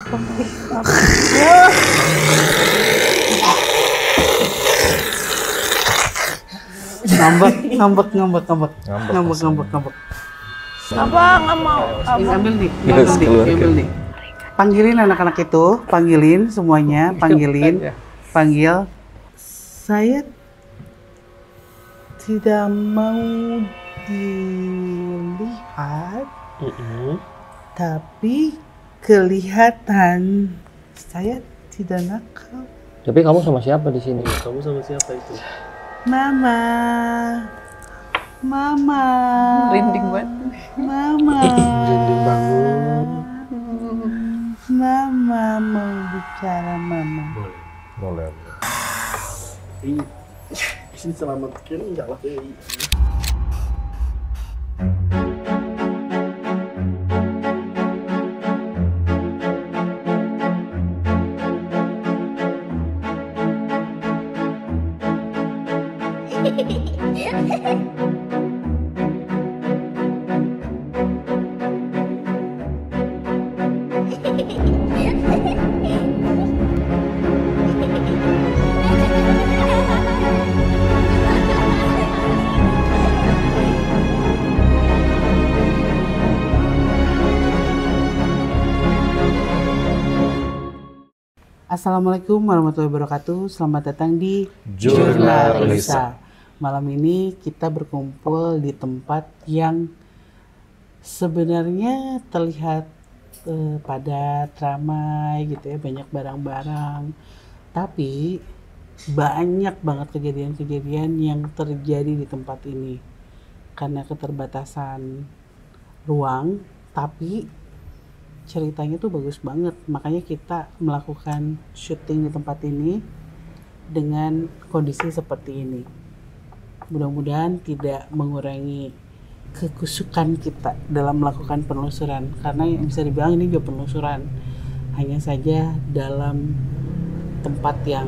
Ngambek. Apa nggak mau? Ini ambil nih. Panggilin anak-anak itu, panggilin semuanya, panggil. Saya tidak mau dilihat, tapi kelihatan saya tidak nakal. Tapi kamu sama siapa di sini? Kamu sama siapa itu? Mama. Rinding banget. Mama. Rinding banget. Mama mau bicara, Mama. Boleh. Ini selamatkan enggak lah. Assalamualaikum warahmatullahi wabarakatuh. Selamat datang di Jurnal Lisa. Malam ini kita berkumpul di tempat yang sebenarnya terlihat padat, ramai gitu ya, banyak barang-barang. Tapi banyak banget kejadian-kejadian yang terjadi di tempat ini karena keterbatasan ruang, tapi ceritanya tuh bagus banget, makanya kita melakukan syuting di tempat ini dengan kondisi seperti ini. Mudah-mudahan tidak mengurangi kekusukan kita dalam melakukan penelusuran, karena yang bisa dibilang ini juga penelusuran, hanya saja dalam tempat yang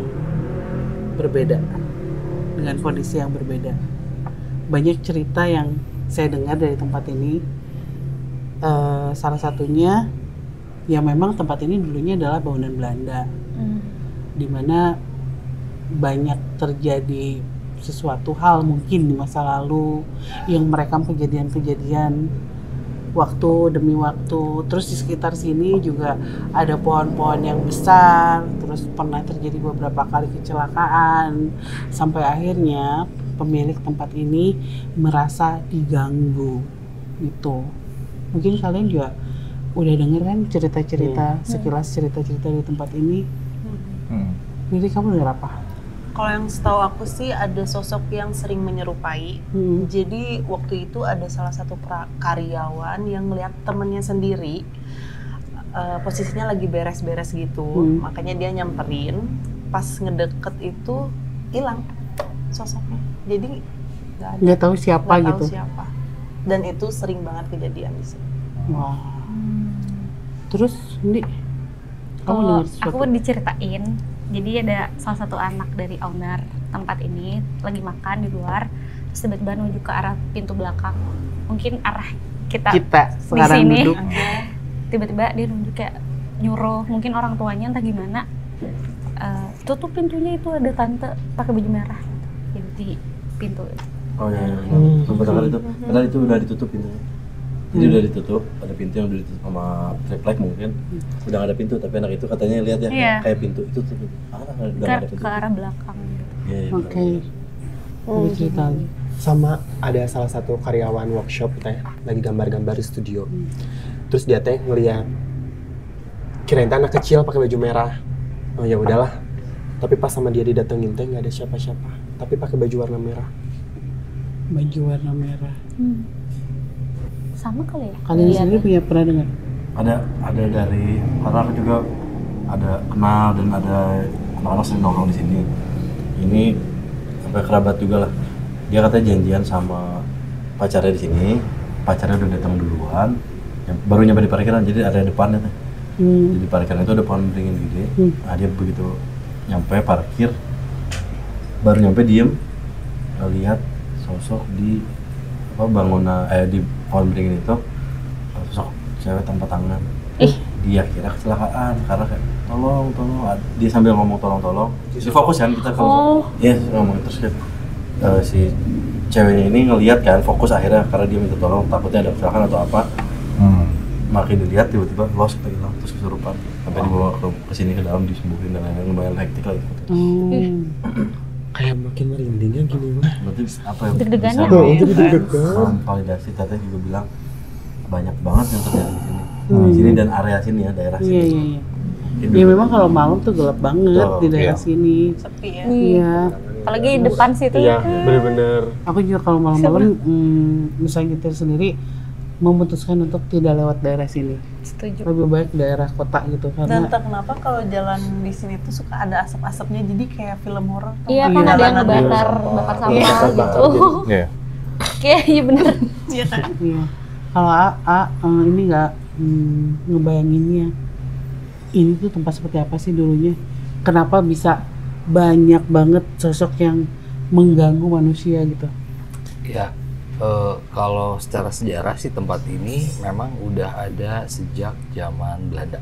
berbeda, dengan kondisi yang berbeda. Banyak cerita yang saya dengar dari tempat ini, salah satunya ya memang tempat ini dulunya adalah bangunan Belanda, di mana banyak terjadi sesuatu hal mungkin di masa lalu yang merekam kejadian-kejadian waktu demi waktu. Terus di sekitar sini juga ada pohon-pohon yang besar, terus pernah terjadi beberapa kali kecelakaan, sampai akhirnya pemilik tempat ini merasa diganggu gitu. Mungkin kalian juga udah denger kan cerita-cerita, sekilas cerita-cerita di tempat ini. Jadi kamu denger apa? Kalau yang setahu aku sih ada sosok yang sering menyerupai. Jadi waktu itu ada salah satu karyawan yang ngeliat temennya sendiri, posisinya lagi beres-beres gitu, makanya dia nyamperin. Pas ngedeket itu hilang sosoknya. Jadi nggak tahu siapa gitu. Siapa. Dan itu sering banget kejadian di sini. Wah. Terus, Ndi, kamu dengar sesuatu? Aku diceritain, jadi ada salah satu anak dari owner tempat ini lagi makan di luar, terus tiba-tiba menuju ke arah pintu belakang, mungkin arah kita di sini. Duduk. Tiba-tiba dia nunjuk kayak nyuruh, mungkin orang tuanya entah gimana, tutup pintunya, itu ada tante pakai baju merah di pintu. Oh iya. Padahal itu udah ditutup pintunya. Jadi udah ditutup, ada pintu yang udah ditutup sama triplek mungkin. Udah gak ada pintu, tapi anak itu katanya lihat ya kayak pintu itu tuh. Udah gak ada pintu. Ke arah belakang. Oke. Cerita lagi. Sama ada salah satu karyawan workshop teh lagi gambar-gambar di studio. Terus dia teh ngeliat kirain anak kecil pakai baju merah. Oh ya udahlah. Tapi pas sama dia didatengin teh nggak ada siapa-siapa. Tapi pakai baju warna merah. Baju warna merah. Sama kali ya? Kalian sendiri pernah dengar? Ada dari karena aku juga ada kenal dan ada anak-anak sering nongkrong di sini. Ini sampai kerabat juga lah. Dia katanya janjian sama pacarnya di sini. Pacarnya udah datang duluan. Baru nyampe di parkiran, jadi ada depannya tuh. Jadi parkiran itu ada pohon beringin gede. Nah, dia begitu nyampe parkir, baru nyampe diem, lihat sosok di bangunan di pohon beringin itu, sosok cewek tanpa tangan di dia kira kecelakaan karena kayak tolong dia sambil ngomong tolong si fokus kan kita kalau ngomong terus kayak si ceweknya ini ngelihat kan fokus akhirnya karena dia minta tolong takutnya ada kecelakaan atau apa. Makin dilihat tiba-tiba lost kita hilang terus kesurupan sampai dibawa ke sini ke dalam disembuhin dan lain-lain lumayan hektik lah itu. Kayak makin merindingnya gini mah. Berarti apa ya? Deg-degannya. Bisa validasi Teteh juga bilang banyak banget yang terjadi di sini. Di sini dan area sini ya daerah sini. Iya. Ya memang kalau malam tuh gelap banget di daerah sini. Sepi ya. Iya. Apalagi depan situ. Iya, bener-bener. Aku juga kalau malam-malam misalnya kita sendiri memutuskan untuk tidak lewat daerah sini. Setuju. Lebih baik daerah kota gitu Dan karena entah kenapa kalau jalan di sini tuh suka ada asap-asapnya jadi kayak film horor. Iya kan ada yang bakar sampah gitu. Iya. Iya bener. Iya kan? iya. Kalau ini nggak ngebayanginnya ini tuh tempat seperti apa sih dulunya? Kenapa bisa banyak banget sosok yang mengganggu manusia gitu? Ya, kalau secara sejarah sih tempat ini memang udah ada sejak zaman Belanda.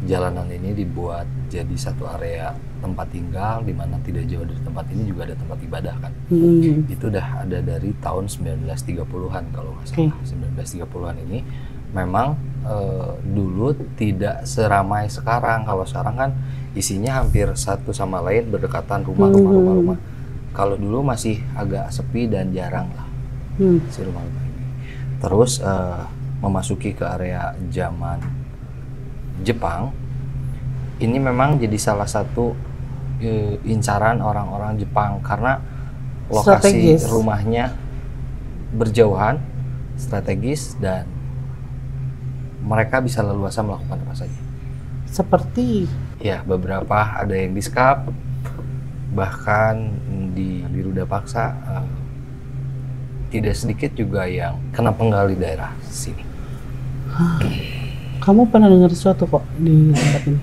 Jalanan ini dibuat jadi satu area tempat tinggal di mana tidak jauh dari tempat ini juga ada tempat ibadah kan. Itu udah ada dari tahun 1930-an kalau nggak salah. 1930-an ini memang dulu tidak seramai sekarang. Kalau sekarang kan isinya hampir satu sama lain berdekatan rumah. Kalau dulu masih agak sepi dan jarang lah si rumah-rumah ini. Terus memasuki ke area zaman Jepang, ini memang jadi salah satu incaran orang-orang Jepang karena lokasi rumahnya berjauhan, strategis, dan mereka bisa leluasa melakukan apa saja. Seperti? Ya, beberapa ada yang disekap, bahkan di Ruda Paksa tidak sedikit juga yang kena penggal di daerah sini. Kamu pernah dengar sesuatu kok di tempat ini?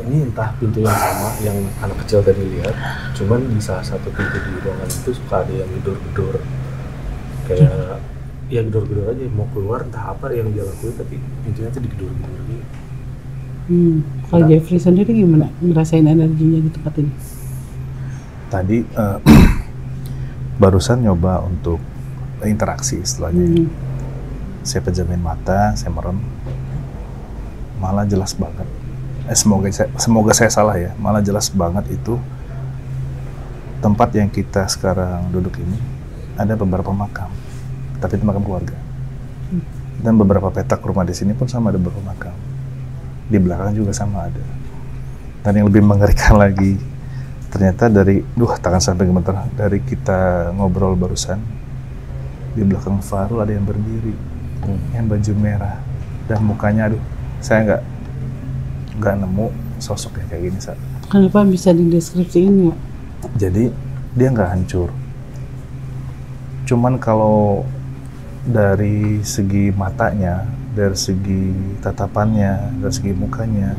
Ini entah pintu yang sama yang anak kecil tadi lihat, cuman di salah satu pintu di ruangan itu suka ada yang gedor-gedor, kayak ya gedor-gedor aja mau keluar entah apa yang dia lakuin tapi pintunya tuh digedor-gedor gitu. Kalau Jeffrey sendiri gimana ngerasain energinya di tempat ini? Tadi barusan nyoba untuk interaksi istilahnya. Saya pejamin mata, saya merem, malah jelas banget. Semoga saya salah ya, malah jelas banget itu tempat yang kita sekarang duduk ini ada beberapa makam, tapi itu makam keluarga. Dan beberapa petak rumah di sini pun sama ada beberapa makam. Di belakang juga sama ada. Dan yang lebih mengerikan lagi, ternyata dari, tangan sampai gemeter, dari kita ngobrol barusan, di belakang Farul ada yang berdiri, yang baju merah, dan mukanya, saya nggak nemu sosok yang kayak gini, Sa. Kenapa bisa dideskripsiin ya? Jadi dia nggak hancur, cuman kalau dari segi matanya, dari segi tatapannya, dari segi mukanya,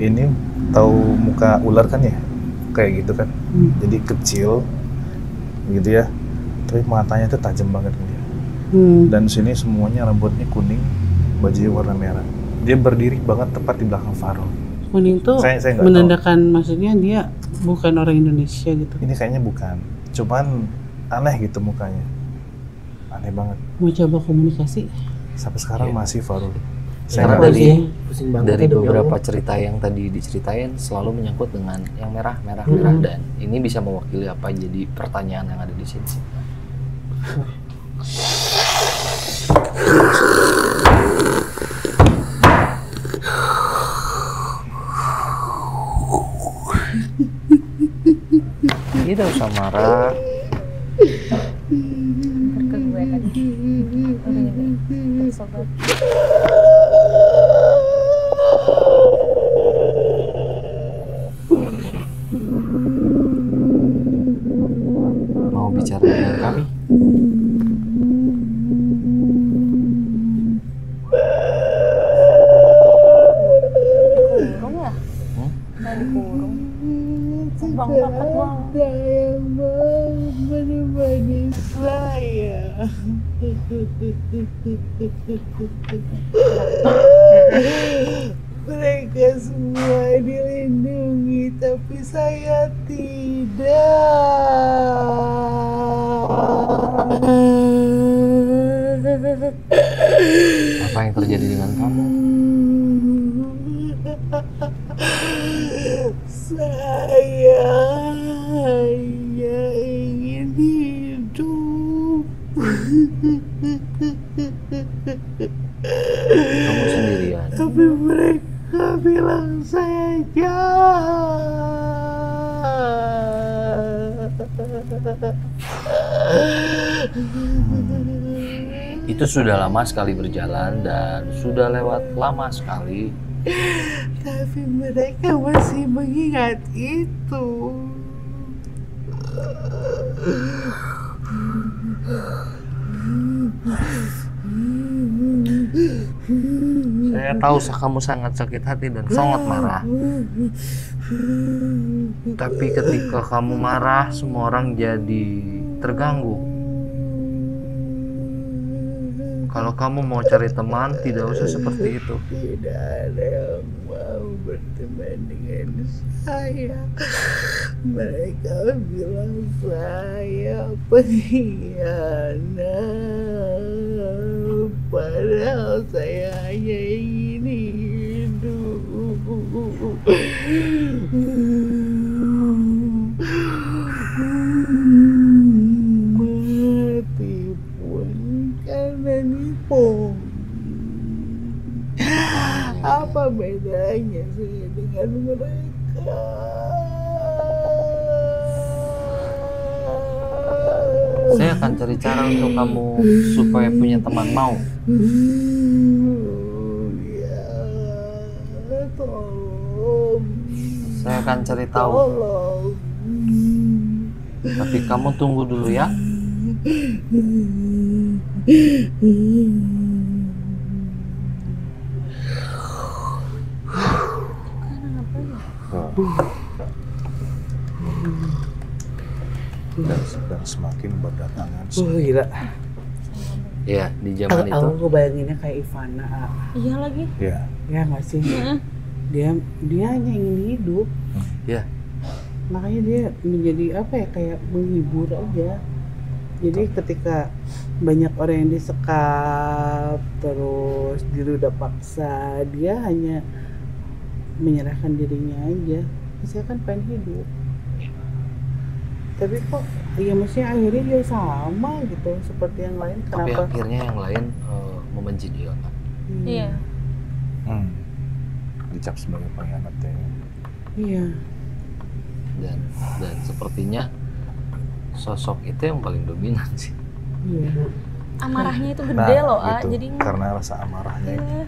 ini tahu muka ular kan ya, kayak gitu kan, jadi kecil, gitu ya, tapi matanya tuh tajam banget dia. Dan sini semuanya rambutnya kuning, bajunya warna merah. Dia berdiri banget tepat di belakang Farul. Kuning tuh saya menandakan maksudnya dia bukan orang Indonesia gitu. Ini kayaknya bukan, cuman aneh gitu mukanya, aneh banget. Mau coba komunikasi? Sampai sekarang masih Farul. Karena dari beberapa cerita yang tadi diceritain selalu menyangkut dengan yang merah, dan ini bisa mewakili apa jadi pertanyaan yang ada di sini. Dia udah usah marah. Ke gue kan. Sobat. Mau bicara dengan kami? Dikurung ya? Nggak dikurung. Bang banget bang. Saya mau menemani saya. Mereka semua dilindungi, tapi saya tidak. Apa yang terjadi dengan kamu? Saya hanya ingin hidup. Kamu sendirian. Tapi mereka bilang saya jahat. Itu sudah lama sekali berjalan dan sudah lewat lama sekali. Tapi mereka masih mengingat itu. Saya tahu kamu sangat sakit hati dan sangat marah. Tapi ketika kamu marah, semua orang jadi terganggu. Kalau kamu mau cari teman, tidak usah seperti itu. Tidak ada yang mau berteman dengan saya. Mereka bilang saya pengkhianat. Padahal saya hanya ingin hidup. Mati pun karena nipu. Apa bedanya saya dengan mereka? Saya akan cari cara untuk kamu supaya punya teman. Mau? Ya, tolong. Saya akan cari tahu. Tolong. Tapi kamu tunggu dulu ya. Dan semakin berdatangan. Gila. Ya, di zaman itu. Aku bayanginnya kayak Ivana. Iya lagi. Ya. Ya nggak sih? Dia hanya ingin hidup. Ya. Makanya dia menjadi apa ya, kayak menghibur aja. Jadi ketika banyak orang yang disekap terus diruda paksa, dia hanya menyerahkan dirinya aja. Saya kan pengen hidup. Tapi kok ya maksudnya akhirnya dia sama gitu seperti yang lain. Tapi Kenapa? akhirnya yang lain membenci dia kan. Iya. Dicap sebagai pengkhianat ya. Iya. Dan sepertinya sosok itu yang paling dominan sih. Iya. Amarahnya itu gede loh, gitu. jadi Karena rasa amarahnya itu. iya.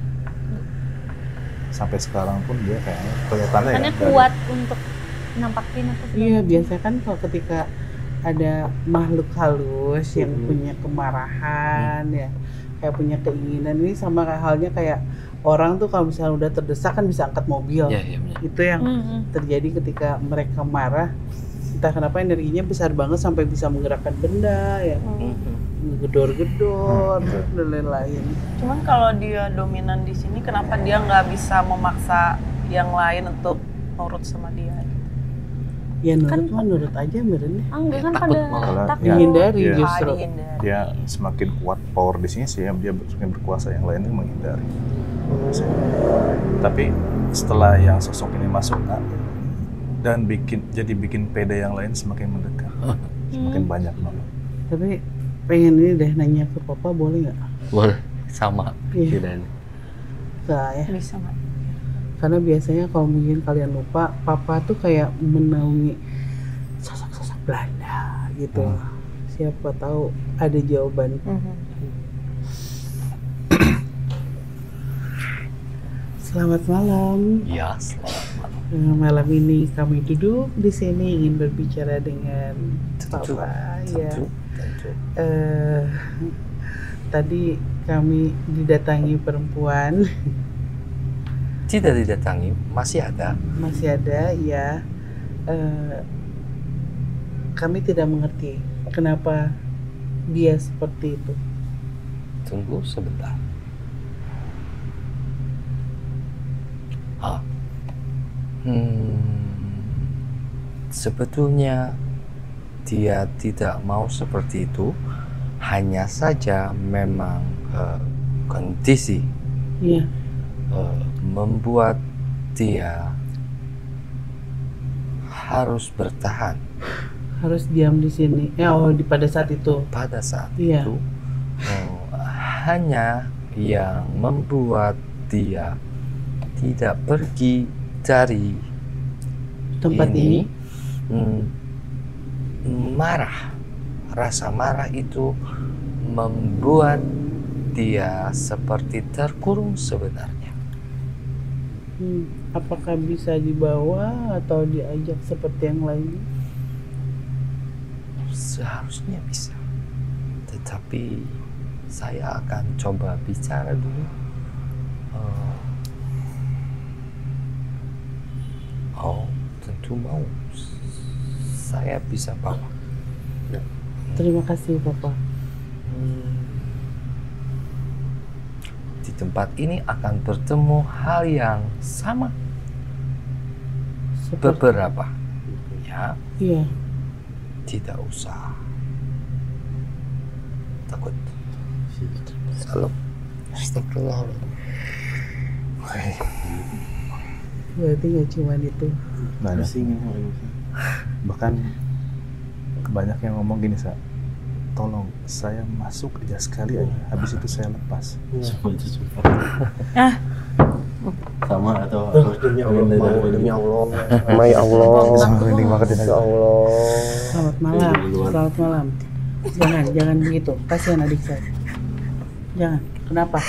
Sampai sekarang pun dia kayaknya kelihatannya Karena ya, kuat untuk nampakin apa segala Iya, macam. biasanya kan kalau ketika ada makhluk halus yang punya kemarahan ya, kayak punya keinginan, ini sama halnya kayak orang tuh kalau misalnya udah terdesak kan bisa angkat mobil. Iya, iya benar. Itu yang terjadi ketika mereka marah. Entah kenapa energinya besar banget sampai bisa menggerakkan benda ya, gedor-gedor dan lain-lain. Cuman kalau dia dominan di sini, kenapa dia nggak bisa memaksa yang lain untuk nurut sama dia? Ya nurut Kan- mah nurut aja Meren. Enggak kan Takut pada malah. takut. Menghindari Iya. justru. Dihindari. dia semakin kuat power di sini sih, dia semakin berkuasa, yang lainnya menghindari. Tapi setelah yang sosok ini masuk dan jadi bikin pede yang lain semakin mendekat, semakin banyak banget. Tapi pengen ini deh nanya ke papa, boleh nggak? Boleh, sama. Iya. Tidak. Nggak ya? Bisa nggak? Karena biasanya kalau mungkin kalian lupa, papa tuh kayak menaungi sosok-sosok Belanda gitu. Siapa tahu ada jawaban. Selamat malam. Ya, selamat malam. Malam ini kami duduk di sini ingin berbicara dengan papa. Ya. Tentu. Tadi kami didatangi perempuan. Tidak didatangi, masih ada. Masih ada, ya. Kami tidak mengerti kenapa dia seperti itu. tunggu sebentar. Sebetulnya dia tidak mau seperti itu, hanya saja memang kondisi membuat dia harus bertahan. Harus diam di sini. Pada saat itu. Pada saat itu, hanya yang membuat dia tidak pergi dari tempat ini. Marah. Rasa marah itu membuat dia seperti terkurung sebenarnya. Apakah bisa dibawa atau diajak seperti yang lain? Seharusnya bisa. Tetapi saya akan coba bicara dulu. Tentu mau. Saya bisa bawa. Terima kasih, Bapak. Di tempat ini akan bertemu hal yang sama. Beberapa. Ya. Iya. Tidak usah takut. Salam. Astagfirullahaladzim. Berarti nggak cuma itu. Bahkan banyak yang ngomong gini, tolong saya masuk aja sekali aja, habis itu saya lepas. Semua itu sumpah. Sama atau demi Allah, my Allah, merinding banget ini. Allah. Selamat malam. Jangan begitu. Kasihan adik saya. Jangan. Kenapa?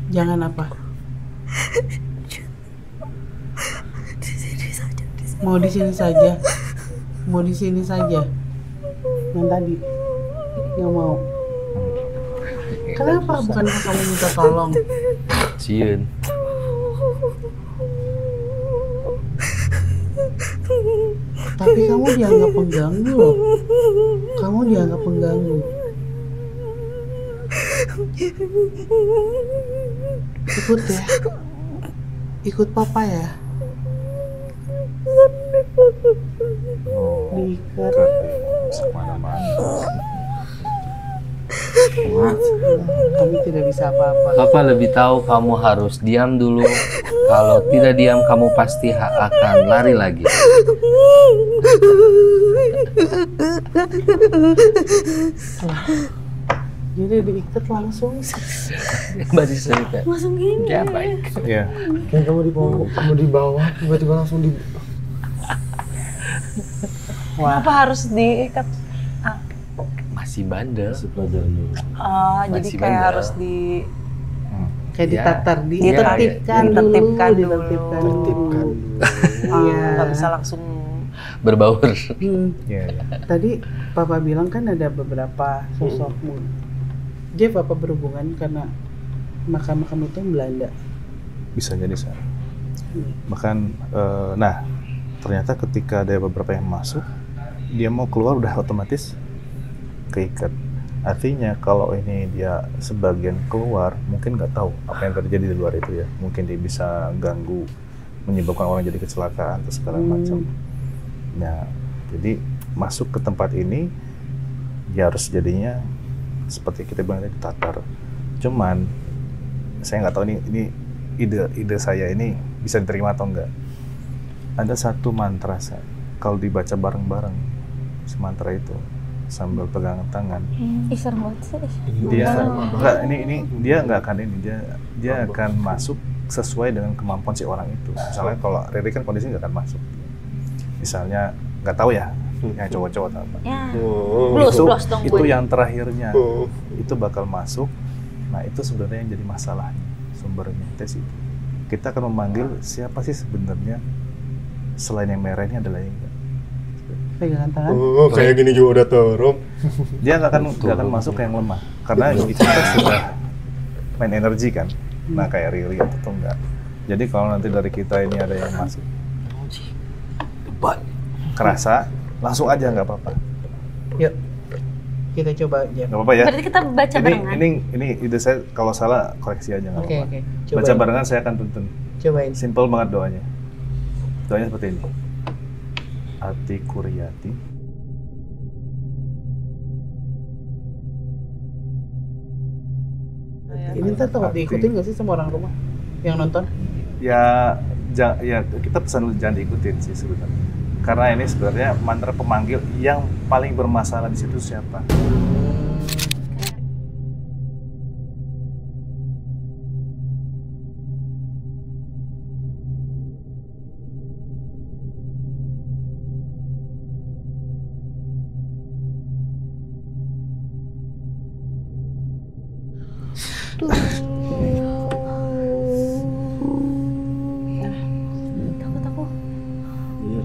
Jangan apa? Mau di sini saja. Mau di sini saja. Yang tadi nggak mau. Kenapa? Bukankah kamu minta tolong? Cian. Tapi kamu dianggap pengganggu loh. Kamu dianggap pengganggu. Ikut ya. Ikut papa ya. Diikat. Kami tidak bisa apa-apa. Papa lebih tahu kamu harus diam dulu. Kalau tidak diam kamu pasti akan lari lagi. Jadi diikat langsung. Baju serikat. Langsung gini. Ya baik. Iya. Kan kamu di bawah, tiba-tiba langsung di. Kenapa harus diikat? Masih bandel. Masih pelajaran dulu. Jadi Masih kayak bandel. harus di Kayak ditatar, ditertibkan dulu. Ditertibkan dulu. Iya. Nggak bisa langsung Berbaur. Iya. Tadi papa bilang kan ada beberapa sosokmu. Jeff, apa berhubungan karena makam-makam itu Belanda? Bisa jadi bahkan nah ternyata ketika ada beberapa yang masuk, dia mau keluar udah otomatis keikat. Artinya kalau ini dia sebagian keluar, mungkin nggak tahu apa yang terjadi di luar itu ya. Mungkin dia bisa ganggu, menyebabkan orang jadi kecelakaan atau segala macam. Nah, jadi masuk ke tempat ini ya harus jadinya seperti kita bilang tadi tatar. Cuman saya nggak tahu ini ide saya ini bisa diterima atau enggak. Ada satu mantra kalau dibaca bareng-bareng mantra itu sambil pegangan tangan. Serem banget sih. Dia nggak akan dia akan masuk sesuai dengan kemampuan si orang itu. Misalnya kalau Riri kan kondisinya nggak akan masuk. Misalnya nggak tahu ya yang cowok-cowok atau apa. Ya. Blos dong Itu gue. yang terakhirnya itu bakal masuk. Nah itu sebenarnya yang jadi masalahnya, sumbernya tes itu. Kita akan memanggil siapa sih sebenarnya selain yang merah ini adalah yang enggak. Pegangan tangan. Kayak gini juga udah turun. Dia nggak akan masuk ke yang lemah karena kita sudah main energi kan. Nah kayak Riri atau enggak. Jadi kalau nanti dari kita ini ada yang masuk kerasa, langsung aja nggak apa-apa. Yuk, kita coba aja. Nggak apa-apa ya. Berarti kita baca barengan. Ini ide saya, kalau salah koreksi aja nggak apa-apa. Oke. Baca barengan saya akan tuntun. Cobain. Simple banget doanya. Doanya seperti ini. Ati Kuryati. Ini ntar takut diikutin nggak sih sama orang rumah yang nonton? Ya kita pesan dulu jangan diikutin sih sebenarnya. Karena ini sebenarnya mantra pemanggil yang paling bermasalah di situ siapa? Takut aku. Iya.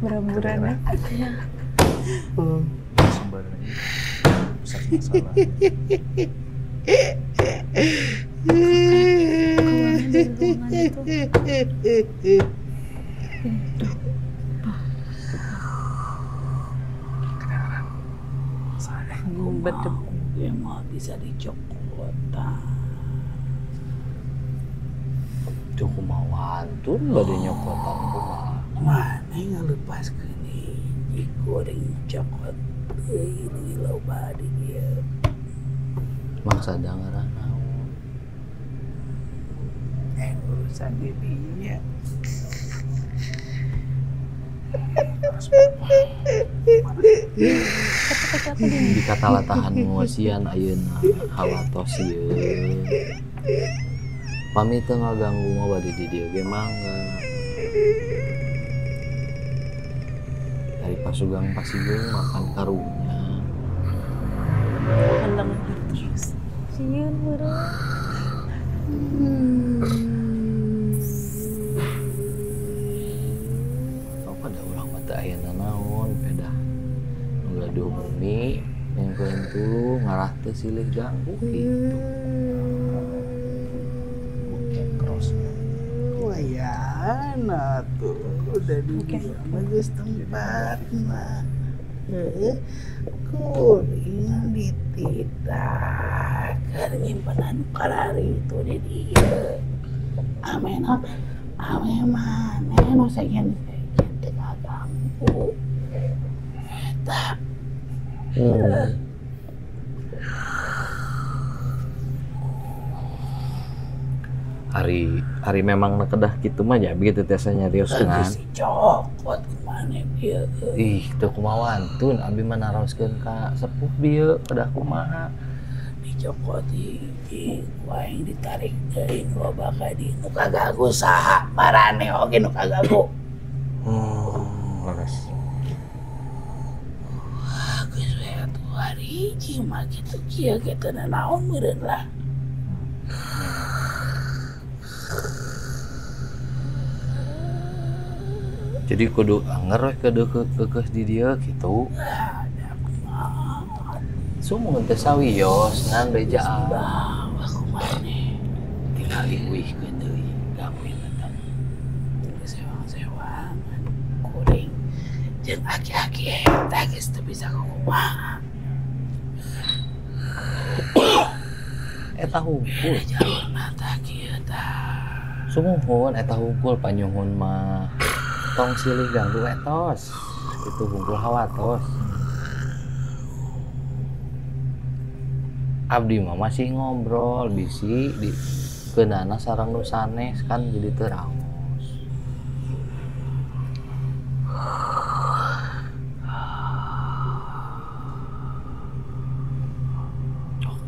Berhamburan ya. Sumbernya ini besar masalah. Yang mau bisa dicokotan. Itu kumaha antun bade nyokotan kumaha. Mana yang lepas ke ini goreng cokot ini loba di dia. Maksa dengaran naon. Urusan dirinya. Di katalatahan ngosian ayeuna hawatos ieu. Pami teu ngaganggu mah bade di dieu ge mangga. Dari pasugang pasigeung makan karunya. Pandang terus. Sieun meureun. Pada ulang mata ayeuna naon pedah nu gaduh bumi nyengkeun tuluy ngarah teu silih ganggu kitu. Lumayan atuh udah di bagus tempat mah. Kuring ditidak keur nyimpenan karari itu di dia. Amin mana nu saeun teu ganggu. Eta. Hari memang kedah gitu mah ya begitu tesanya nyarios kan. Si cokot kemana dia? Ih, teu kumaha antun abi mah naraoskeun ka sepuh bieu kedah kumaha. Dicokot di waing ditarik deui loba ka di nu kagagu saha marane oge nu kagagu. Leres. Geus we atuh hari hiji mah kitu kieu ge teu naon meureun lah. Jadi kudu anger we kudu keukeuh di dieu kitu. Sumung teh sawios ngan bejaan. Bawa kumane tinggal diuihkeun deui gawe eta. Sewang-sewang kuring jeung aki-aki eta geus teu bisa kumaha. Eta hungkul. Jalurna tah kieu tah. Sumuhun eta hungkul panyuhun mah. Tong silih ganggu etos. Itu hungkul hawatos. Abdi mah masih ngobrol bisi di keunana sareng nu sanes kan jadi teu raos.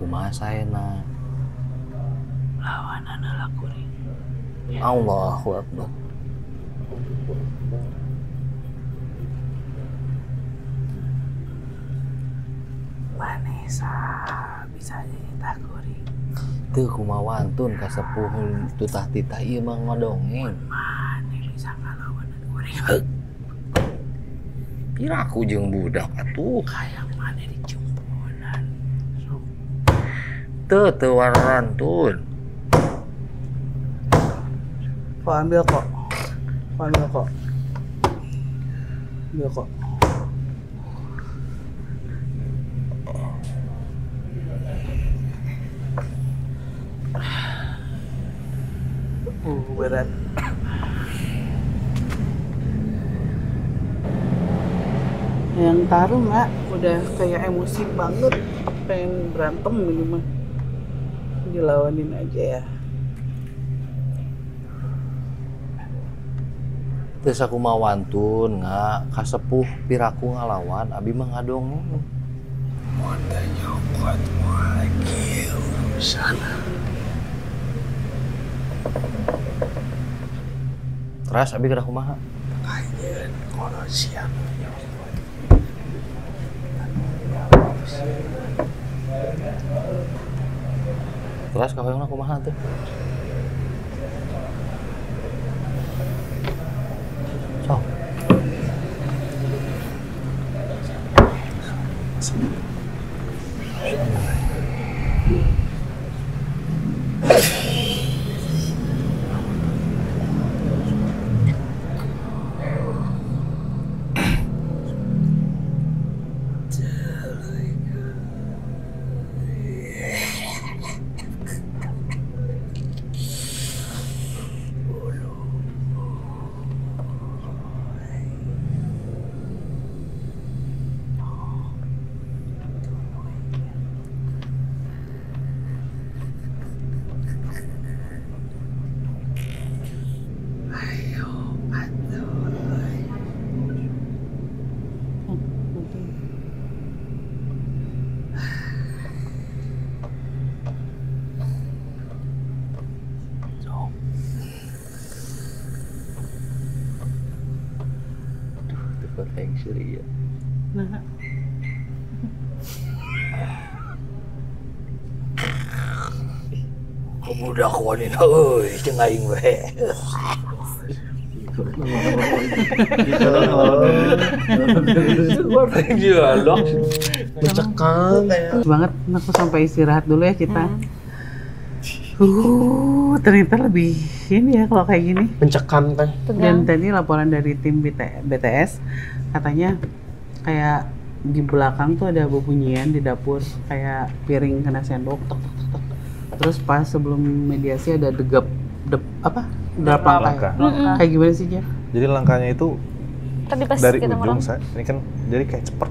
Kumaha saena? Lawanana lah kuring. Allahu Akbar. Vanessa bisa cerita kuring. Teu kumaha antun ka sepuh tutah titah ieu mah ngodongeng. Mane bisa ngalawan kuring. Piraku jeung budak atuh. Kayak mah teu warantun. Kok ambil kok. Ambil kok. Berat. Yang taruh nggak, udah kayak emosi banget, pengen berantem ini mah. Dilawanin aja ya. Terus aku mau wantun nggak kasepuh piraku ngalawan abi mah ngadongeng. Wanda nyokot lagi sana. Terus abi kada kumaha? Ayeun kono siang. Terus kahoyongna kumaha tuh? Sok. Feng Shui ya. Nah, Budak wanita euy jeung aing we. Mencekam kayak banget, aku sampai istirahat dulu ya kita. Ternyata lebih ini ya kalau kayak gini. mencekam kan. Dan tadi laporan dari tim BTS katanya kayak di belakang tuh ada bunyian di dapur kayak piring kena sendok tek tek tek tek. Terus pas sebelum mediasi ada degap Langkah. kayak gimana sih Jeff? Jadi langkahnya itu Tadi pas dari kita ujung merem. ini kan jadi kayak cepet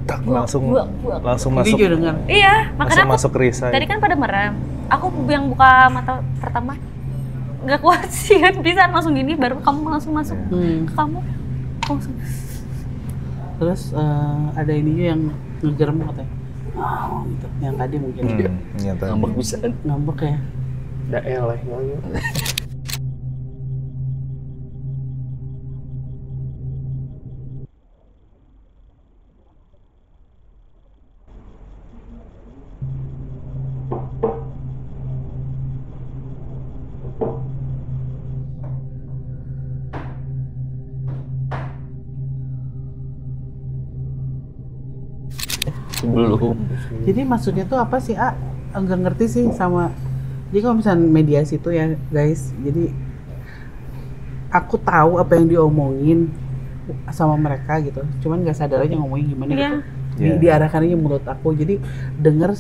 dak langsung Ini masuk juga dengar. Iya, makanya langsung aku masuk ke Risa. tadi kan pada merem. Aku yang buka mata pertama nggak kuat sih kan, bisa langsung gini baru kamu langsung masuk ke kamu langsung. Terus ada ini juga yang ngegerem katanya. Gitu. Yang tadi mungkin Ngambek bisa. ngambek ya. Da eleh ngoyo. Belum. Jadi maksudnya tuh apa sih, A? Enggak ngerti sih sama. Jadi kalau misalnya mediasi itu ya guys, jadi aku tahu apa yang diomongin sama mereka gitu, cuman nggak sadar aja ngomongin gimana gitu. Diarahkan aja menurut aku, jadi dengar,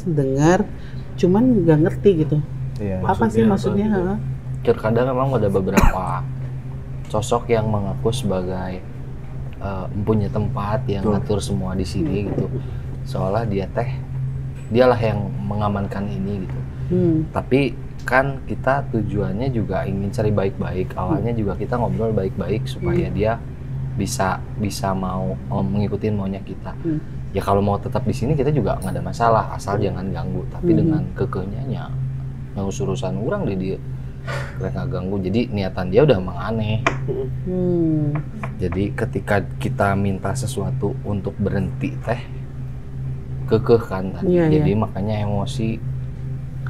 cuman nggak ngerti gitu. Apa sih maksudnya? Terkadang memang ada beberapa sosok yang mengaku sebagai mempunyai tempat yang ngatur semua di sini gitu. Seolah dialah yang mengamankan ini gitu. Tapi kan kita tujuannya juga ingin cari baik-baik. Awalnya juga kita ngobrol baik-baik supaya dia bisa mau mengikuti maunya kita. Ya kalau mau tetap di sini kita juga nggak ada masalah, asal jangan ganggu. Tapi dengan kekehnya yang urusan orang dia mereka ganggu. Jadi niatan dia udah emang aneh. Jadi ketika kita minta sesuatu untuk berhenti kekeh kan tadi. Jadi makanya emosi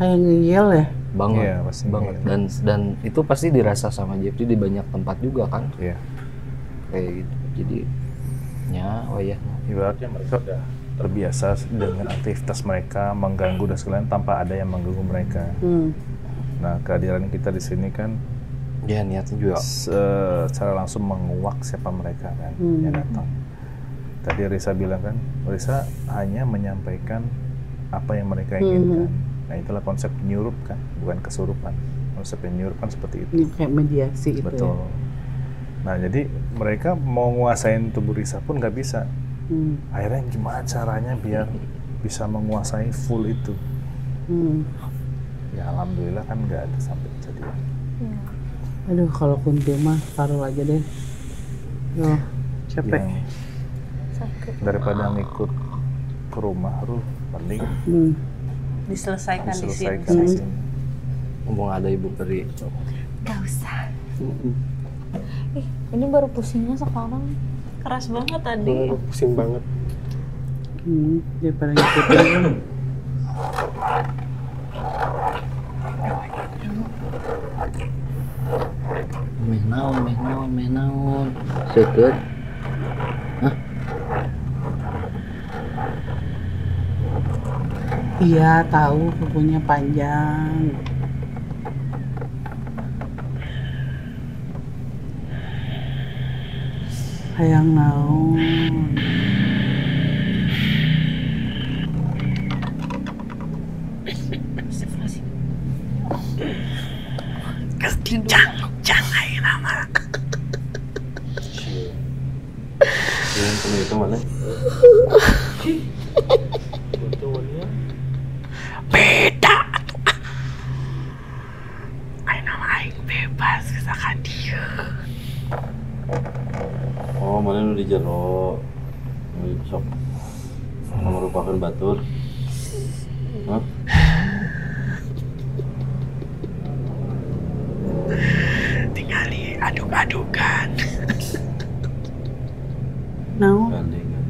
kayak ngeyel ya banget, pasti banget. Dan itu pasti dirasa sama Jeffrey di banyak tempat juga kan. Iya. Kayak gitu. Jadi wayah Ibaratnya mereka udah terbiasa dengan aktivitas mereka, mengganggu dan segala tanpa ada yang mengganggu mereka. Nah, kehadiran kita di sini kan ya niatnya juga secara langsung menguak siapa mereka kan yang datang. Tadi Risa bilang kan, Risa hanya menyampaikan apa yang mereka inginkan. Nah, itulah konsep nyurup kan, bukan kesurupan. Konsep nyurup kan seperti itu. Kayak mediasi gitu. Betul. Ya. Nah, jadi mereka mau nguasain tubuh Risa pun nggak bisa. Akhirnya gimana caranya biar bisa menguasai full itu? Ya alhamdulillah kan nggak ada sampai kejadian. Aduh, kalau Kunti mah taruh aja deh. Yo, capek. Daripada ngikut ke rumah, mending diselesaikan di sini. Ngomong ada Ibu Peri. Gak usah. Ini baru pusingnya sekarang. Keras banget tadi. Pusing banget. Daripada ngikutin. Meh naon. Seukeut. Hah? Iya, tahu kukunya panjang. Hayang naon. Jangan aja nama. Yang penuh itu mana? Beda. Ayo nama aing bebas misalkan dia. Oh, mana nu di jero? Sok. Merupakan batur. Hah? Tinggal aduk-adukan. Naon? Gandengan.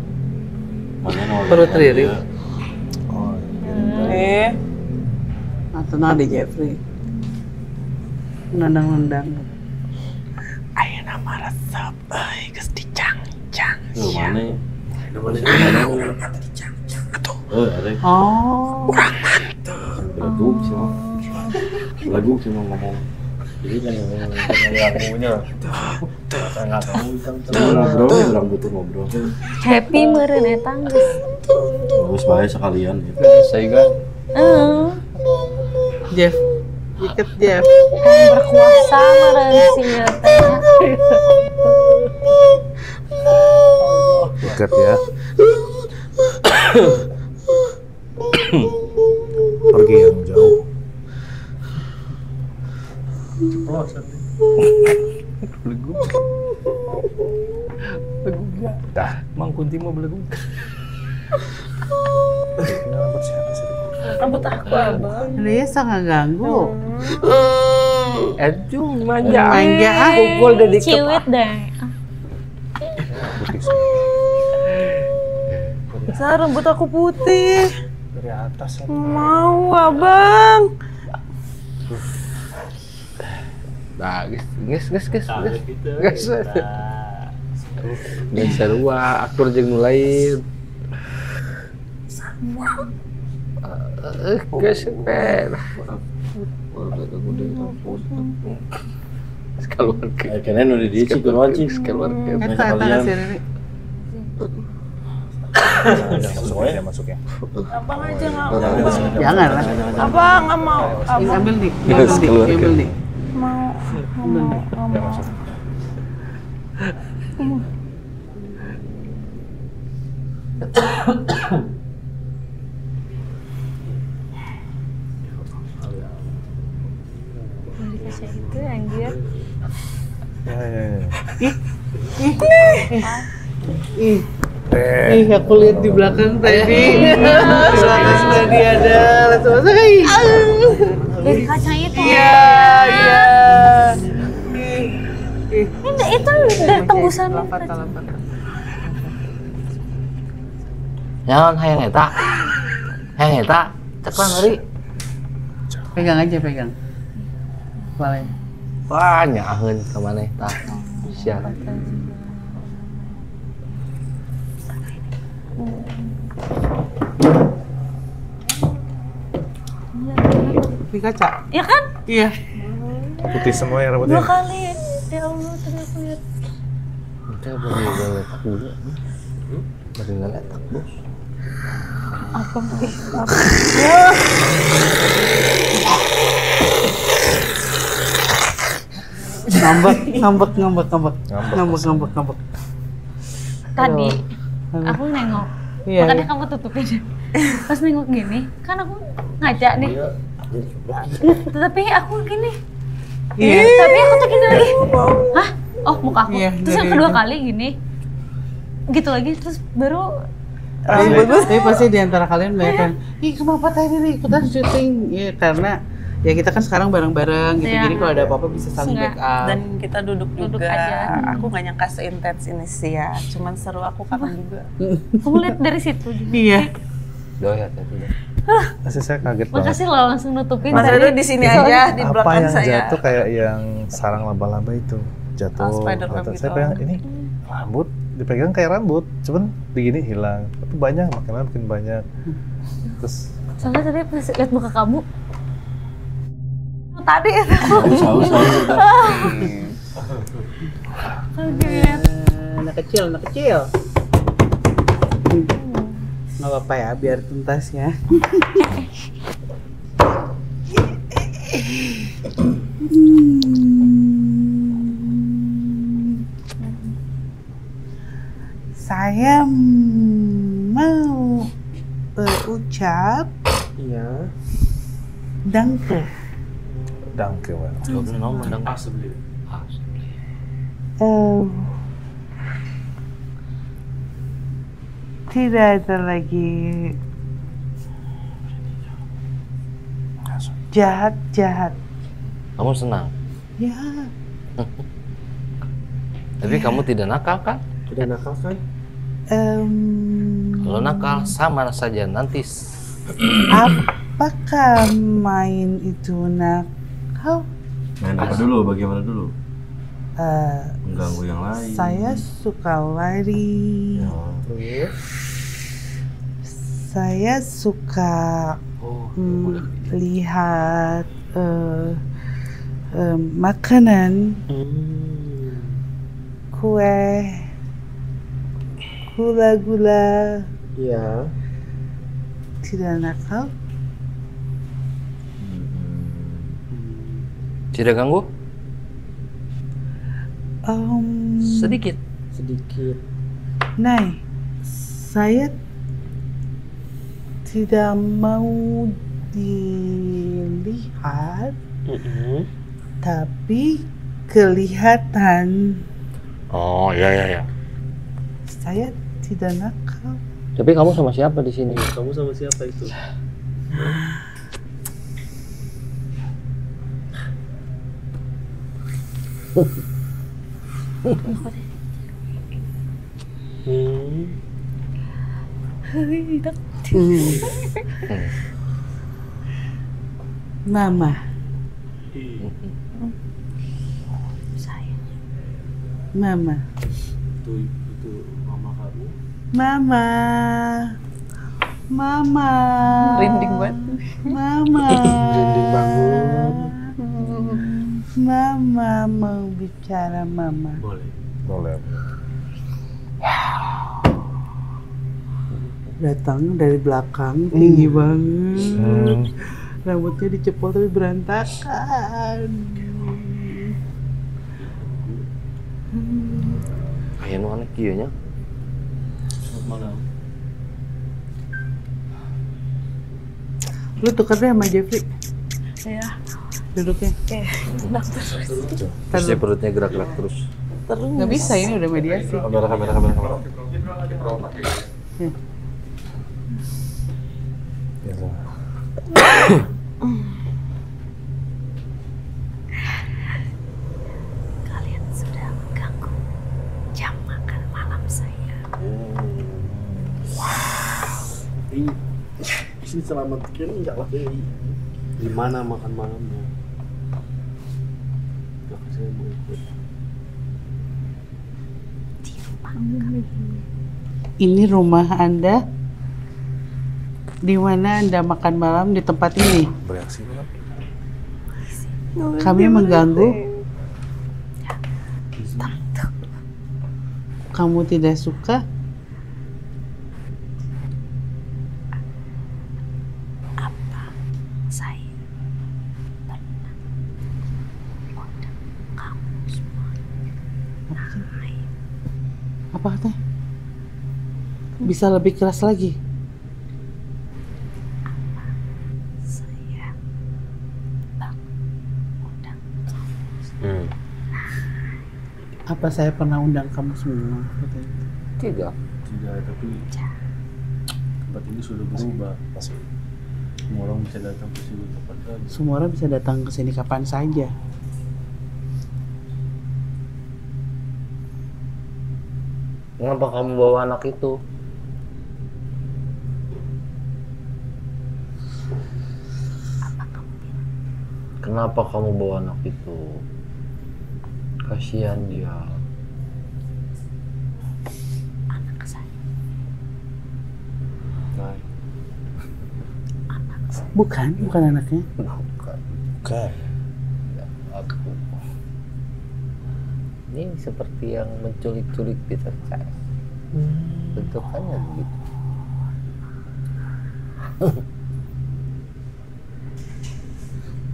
Mana nu Perut Riri. Oh, Atau nadi Jeffrey. Nendang-nendang. Ayo nama resep, geus dicang-cang. Mana? Ada. Oh. Kurang mantep. Lagu sih mau ngomong. Jadi jangan lagunya. Nggak tahu. Ngobrol, orang butuh ngobrol. Happy meureun eta geus. Terus bae sekalian gitu. Saya kan Jeff, iket Jeff. Berkuasa meureun si teh. ikat ya. Pergi yang jauh. beleguk. Dah. Mang Kunti mau beleguk. Rambut siapa sih? Rambut aku, Abang. Risa nggak ganggu. Ejung manja. Manja. Pukul dari Ciwit deh. Putih Sa, rambut aku putih. dari atas ya. Mau, Abang. Nah, guys. Guys, sarua aktor jeung nu lain. Guys, keluarga. Kayaknya nu di dieu sih kunci. Keluarga. Eta si Riri. Masuk ya. Abang aja nggak mau. Jangan lah. Abang nggak mau. Ini Abang ambil nih. Yes, keluarga. Ambil nih. Ya masuk. Dikasih itu anjir. Ya. Ih, aku lihat di belakang tadi. Belakang tadi ada langsung Dari kaca itu. Iya. Itu dari tembusan. Jangan hayang eta. Cek ngeri. Pegang aja, pegang. Balik. Wah, nyaheun ka maneh tah. Siap. TV kaca. Ya kan? Iya. Putih semua ya 2 rambutnya. kali. Ya Allah, tadi aku lihat. Kita baru letak dulu. Baru letak, Bos. Apa? Ngambek. Tadi Aduh. aku nengok. Iya, Makanya iya. kamu tutupin. Pas nengok gini, kan aku ngajak nih. Tapi aku gini. Iya. Tapi aku tuh gini lagi. Hah? Oh, muka aku. Iya, Terus yang dari kedua itu. kali gini. Gitu lagi, terus baru Tapi pasti di antara kalian banyak kan, ih kenapa tadi nih ikutan syuting? Ya karena ya kita kan sekarang bareng-bareng gitu, Iya. jadi kalau ada apa-apa bisa saling Nggak. backup. Dan kita duduk Duduk juga. aja. Aku nggak nyangka seintens ini sih ya. Cuman seru, aku kangen juga. kamu lihat dari situ. Iya. Doya tadi. Masih saya kaget banget. Makasih loh langsung nutupin. Mas tadi. Edo di sini aja di Apa belakang yang saya. jatuh kayak yang sarang laba-laba itu jatuh. Oh, Spiderweb Kata gitu. saya pengen ini rambut dipegang kayak rambut, cuman begini hilang. Tapi banyak, makin lama makin banyak. Terus Soalnya tadi pas lihat muka kamu. Tadi itu. Saus udah. Kaget. Anak kecil. Nggak apa-apa ya, biar tuntas ya. Saya mau berucap Iya. danke. danke banget. Gak boleh ngomong dong. Tidak ada lagi jahat. Kamu senang. Ya, Tapi kamu tidak nakal kan? Udah nakal kan? Kalau nakal sama saja nanti. apakah main itu nakal? Main apa dulu? Bagaimana dulu? Eh, Mengganggu yang lain. saya suka lari. Ya. Terus Saya suka lihat makanan, kue, gula-gula. iya. Tidak nakal. Tidak ganggu? Sedikit. Nah, saya tidak mau dilihat, tapi kelihatan. Oh ya. Saya tidak nakal. Tapi kamu sama siapa di sini? Kamu sama siapa itu? Mama. Mama. Itu mama kamu. Mama. Mama. Rinding banget. Mama. Rinding banget. Mama mau bicara mama. Boleh. Datang dari belakang tinggi banget. Rambutnya dicepol tapi berantakan. Ayo anak kieu nya. Selamat malam. Lu tuker deh sama Jeffrey Ya. duduknya. Dokter. Terus dia perutnya gerak-gerak terus. Nggak bisa, ini udah mediasi. Kamera. Ya. Ya, Kalian sudah mengganggu jam makan malam saya. Ini selamatkan enggak lah Dewi. Di mana makan malamnya? Gak saya mau ikut. Ini rumah Anda? Di mana Anda makan malam di tempat ini? bereaksi banget. Kami mengganggu? Kamu tidak suka? Apa saya pernah undang kamu semua? Apa katanya? Bisa lebih keras lagi? Saya undang Apa saya pernah undang kamu semua? Katanya. Tidak. Tidak, tapi tempat ini sudah berubah. Semua orang bisa datang ke sini kapan saja. Semua orang bisa datang ke sini kapan saja. Mengapa kamu bawa anak itu? Kenapa kamu bawa anak itu? Kasihan dia. anak saya. Bukan anaknya. Bukan. Bukan. Aku. Ini seperti yang menculik-culik Peter Chan. Bentukannya begitu.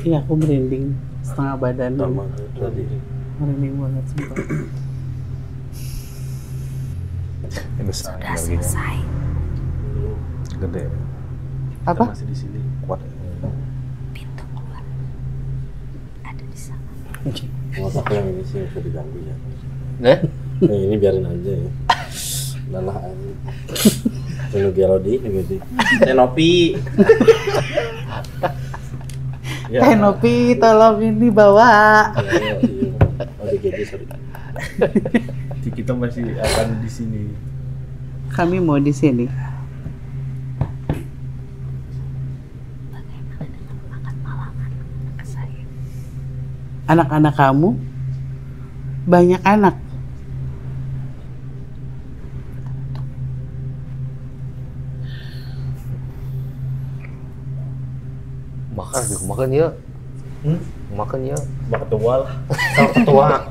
Iya, aku merinding setengah badan. Sama tadi. Merinding banget sumpah. Ini besar Sudah energinya. selesai. Gede. Apa? Kita masih di sini. Kuat. Pintu keluar ada di sana. Nggak apa yang ini sih nggak usah diganggu ya. Ini biarin aja ya. Lelah aja. Tunggu Gelodi, gitu. Tenopi. Ya. Nopi, tolong ini bawa. Iya. Oh, di sorry. Jadi kita masih akan di sini. Kami mau di sini. Bagaimana dengan makan malam anak saya? Anak-anak kamu banyak anak. Makan ya. Makan ya. Bak ketua lah. Sama ketua.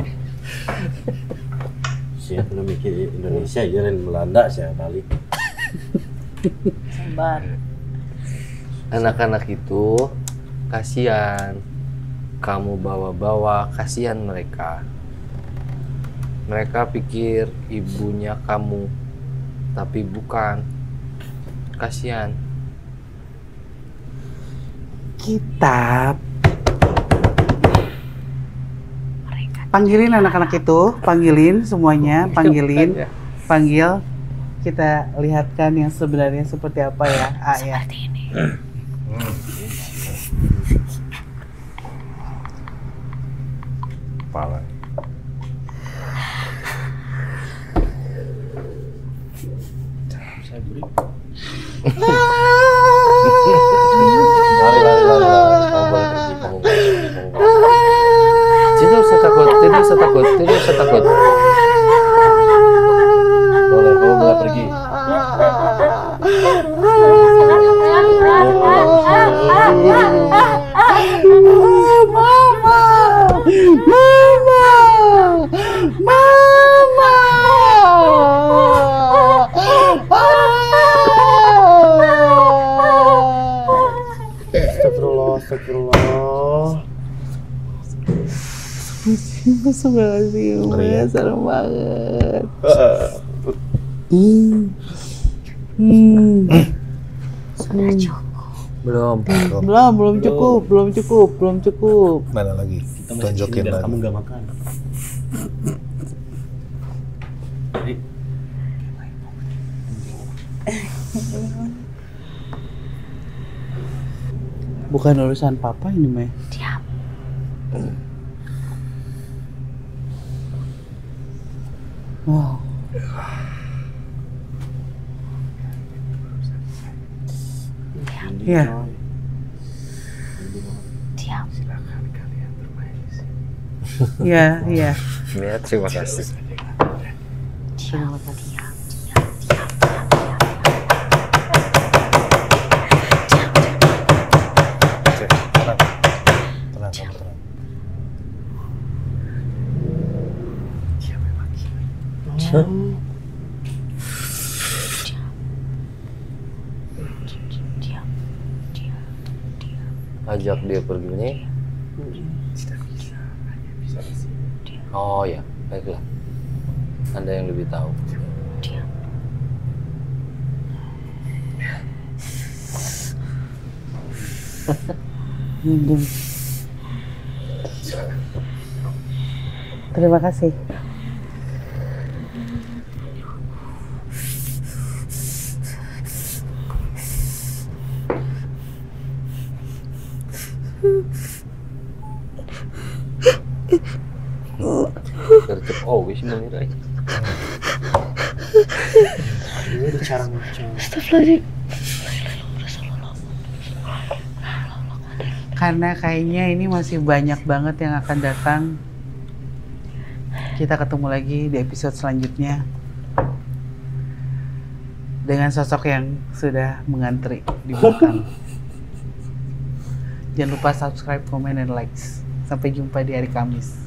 Siapa nak mikir Indonesia aja dan Belanda saya balik. Sabar. Anak-anak itu kasihan. Kamu bawa-bawa, kasihan mereka. Mereka pikir ibunya kamu, tapi bukan. Kasihan. Kita panggilin anak-anak itu, panggilin semuanya, panggilin, panggil. Kita lihatkan yang sebenarnya seperti apa ya, A ya. Seperti ini. Kepala. Saya beri. Lari. Kamu boleh pergi, kamu boleh pergi. Tidak usah takut. Boleh, kamu boleh pergi. Astagfirullah. Astagfirullahaladzim, serem banget. Belum cukup. Mana lagi? Kita masih di sini Tunjukin dan lagi. kamu nggak makan. Bukan urusan papa ini, Mei. Diam. Wow. Ya. Diam. Iya. Ya, terima kasih. Terima kasih. Oke, tenang. Tenang, kamu tenang. Ajak dia pergi nih. Oh ya, baiklah. Anda yang lebih tahu. Terima kasih. Gercep wis mengirai. Ini dicarang-carang. Karena kayaknya ini masih banyak banget yang akan datang. Kita ketemu lagi di episode selanjutnya dengan sosok yang sudah mengantri di belakang. Jangan lupa subscribe, komen, dan likes. Sampai jumpa di hari Kamis.